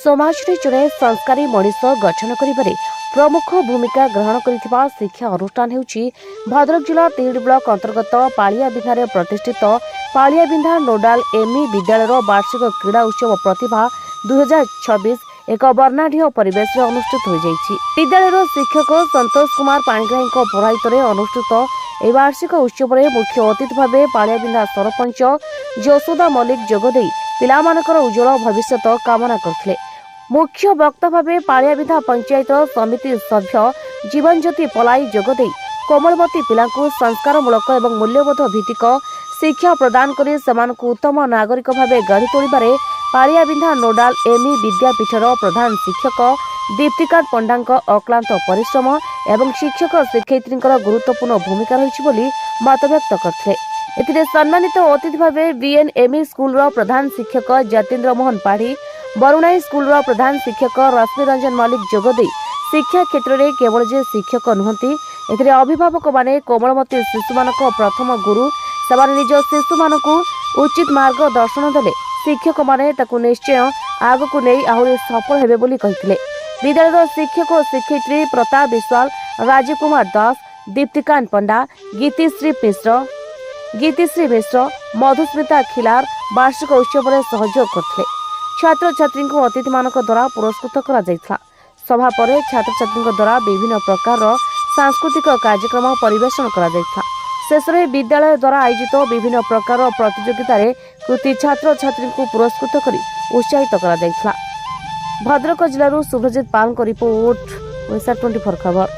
समाजरे जड़े संस्कारी मनीष गठन करिबारे प्रमुख भूमिका ग्रहण करिथिबा शिक्षा अनुष्ठान हेउची भद्रक जिला तिहिडी ब्लॉक अंतर्गत पालियाबिंधा प्रतिष्ठित पालियाबिंधा नोडाल एमई विद्यालयर वार्षिक क्रीड़ा उत्सव प्रतिभा 2026 एक वर्णाढ्य परिवेश में अनुष्ठित हो जाइछि। विद्यालयर शिक्षक संतोष कुमार पाणिग्राही पौराहित अनुष्ठित यह वार्षिक उत्सव में मुख्य अतिथि भाव पालियाबिंधा सरपंच यशोदा मल्लिक जोगदे पिलामानकर उज्जवल भविष्य कामना करथिले। मुख्य वक्ता भाव पालियाबिंधा पंचायत समिति सभ्य जीवन ज्योति पलाई जोगदे कोमलमती पिलांकु संस्कारमूलक एवं मूल्यबोध भित्तिक शिक्षा प्रदान करी सेमानकु उत्तम नागरिक भाव गढ़ी तोड़िबारे पालियाबिंधा नोडाल एमई विद्यापीठर प्रधान शिक्षक दीप्तिकांत पंडांक अक्लांत परिश्रम एवं शिक्षक शिक्षयित्रींकर गुरुत्वपूर्ण भूमिका रही बोली मत व्यक्त करथिले। एथिरे सम्मानित अतिथि भाव बीएनएमई स्कूल प्रधान शिक्षक जतीन्द्र मोहन पाढ़ी बरुणाई स्कूल प्रधान शिक्षक रश्मि रंजन मल्लिक जोगदे शिक्षा क्षेत्र में केवल जे शिक्षक नुहंती एथिरे अभिभावक माने कोमलमती शिशुमानक प्रथम गुरु सेमाने निज शिशुमानकु उचित मार्ग दर्शन देले शिक्षक माने ताकु निश्चय आगकु नै आहुरी सफल हेबे बोली कहिथिले। विद्यालयर शिक्षक और शिक्षयित्री प्रताप विश्वाल राजीव कुमार दास दीप्तिकांत पंडा गीतिश्री मिश्र मधुस्मिता खिलार वार्षिक उत्सव में सहयोग करथिले। छात्र छात्री को अतिथि मानक द्वारा पुरस्कृत करा जायथिला। सभा पर छात्र छात्री द्वारा विभिन्न प्रकार सांस्कृतिक कार्यक्रम परिवेषण करा जायथिला। शेष में विद्यालय द्वारा आयोजित विभिन्न प्रकार प्रतियोगिता रे कृति छात्र छात्री को पुरस्कृत करी उत्साहित करा जायथिला। भद्रक जिल्लारू सुभ्रजित पाल को रिपोर्ट ओडिशा 24 खबर।